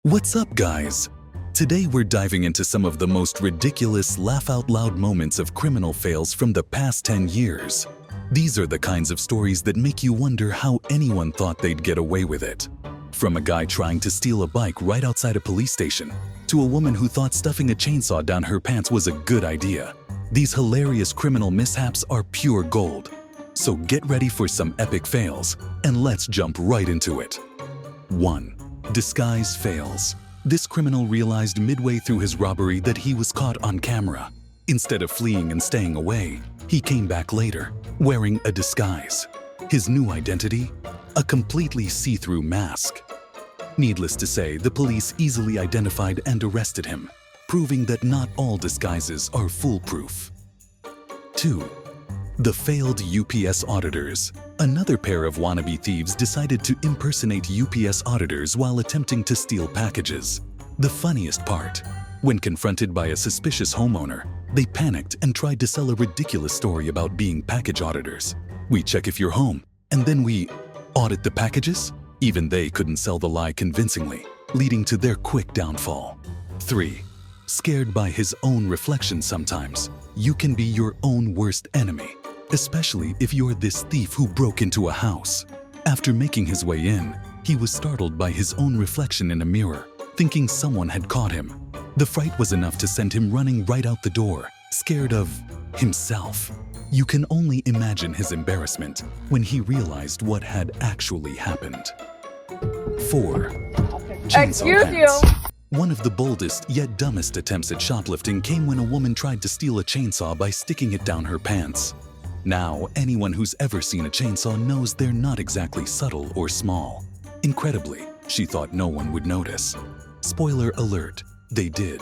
What's up, guys? Today we're diving into some of the most ridiculous laugh-out-loud moments of criminal fails from the past 10 years. These are the kinds of stories that make you wonder how anyone thought they'd get away with it. From a guy trying to steal a bike right outside a police station, to a woman who thought stuffing a chainsaw down her pants was a good idea. These hilarious criminal mishaps are pure gold. So get ready for some epic fails, and let's jump right into it. 1. Disguise fails. This criminal realized midway through his robbery that he was caught on camera. Instead of fleeing and staying away, he came back later, wearing a disguise. His new identity? A completely see-through mask. Needless to say, the police easily identified and arrested him, proving that not all disguises are foolproof. 2. The failed UPS auditors. Another pair of wannabe thieves decided to impersonate UPS auditors while attempting to steal packages. The funniest part, when confronted by a suspicious homeowner, they panicked and tried to sell a ridiculous story about being package auditors. We check if you're home, and then we audit the packages? Even they couldn't sell the lie convincingly, leading to their quick downfall. 3. Scared by his own reflection sometimes. You can be your own worst enemy, especially if you're this thief who broke into a house. After making his way in, he was startled by his own reflection in a mirror, thinking someone had caught him. The fright was enough to send him running right out the door, scared of himself. You can only imagine his embarrassment when he realized what had actually happened. 4. Chainsaw pants. One of the boldest yet dumbest attempts at shoplifting came when a woman tried to steal a chainsaw by sticking it down her pants. Now, anyone who's ever seen a chainsaw knows they're not exactly subtle or small. Incredibly, she thought no one would notice. Spoiler alert, they did.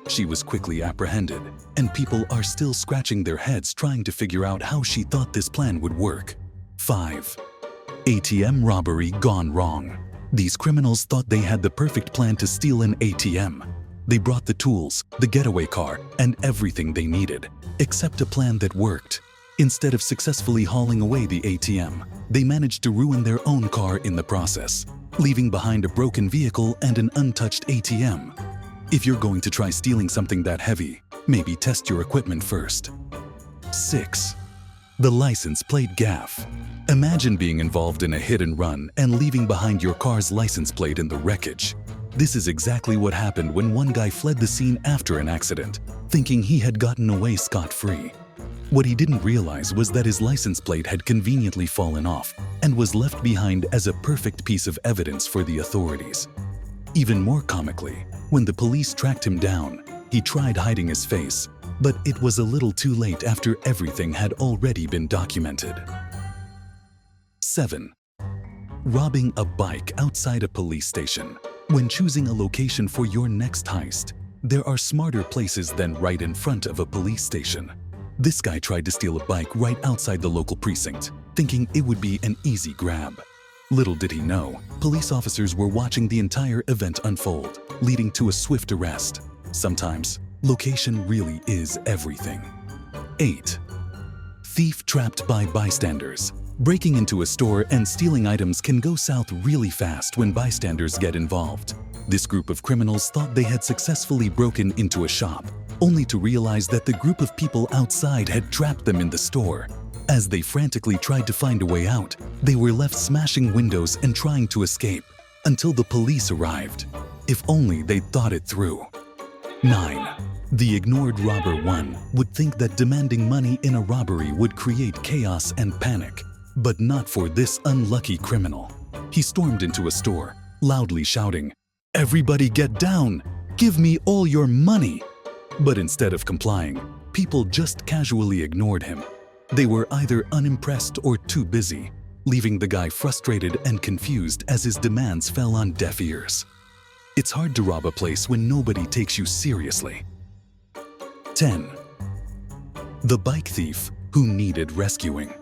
She was quickly apprehended, and people are still scratching their heads trying to figure out how she thought this plan would work. 5. ATM robbery gone wrong. These criminals thought they had the perfect plan to steal an ATM. They brought the tools, the getaway car, and everything they needed, except a plan that worked. Instead of successfully hauling away the ATM, they managed to ruin their own car in the process, leaving behind a broken vehicle and an untouched ATM. If you're going to try stealing something that heavy, maybe test your equipment first. 6. The license plate gaffe. Imagine being involved in a hit and run and leaving behind your car's license plate in the wreckage. This is exactly what happened when one guy fled the scene after an accident, thinking he had gotten away scot-free. What he didn't realize was that his license plate had conveniently fallen off and was left behind as a perfect piece of evidence for the authorities. Even more comically, when the police tracked him down, he tried hiding his face, but it was a little too late after everything had already been documented. 7. Robbing a bike outside a police station. When choosing a location for your next heist, there are smarter places than right in front of a police station. This guy tried to steal a bike right outside the local precinct, thinking it would be an easy grab. Little did he know, police officers were watching the entire event unfold, leading to a swift arrest. Sometimes, location really is everything. 8. Thief trapped by bystanders. Breaking into a store and stealing items can go south really fast when bystanders get involved. This group of criminals thought they had successfully broken into a shop, only to realize that the group of people outside had trapped them in the store. As they frantically tried to find a way out, they were left smashing windows and trying to escape until the police arrived. If only they'd thought it through. 9. The ignored robber 1 would think that demanding money in a robbery would create chaos and panic, but not for this unlucky criminal. He stormed into a store, loudly shouting, "Everybody get down! Give me all your money!" But instead of complying, people just casually ignored him. They were either unimpressed or too busy, leaving the guy frustrated and confused as his demands fell on deaf ears. It's hard to rob a place when nobody takes you seriously. 10. The bike thief who needed rescuing.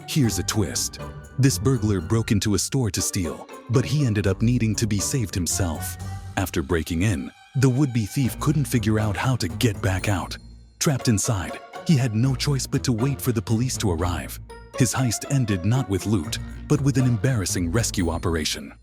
Here's a twist. This burglar broke into a store to steal, but he ended up needing to be saved himself. After breaking in, the would-be thief couldn't figure out how to get back out. Trapped inside, he had no choice but to wait for the police to arrive. His heist ended not with loot, but with an embarrassing rescue operation.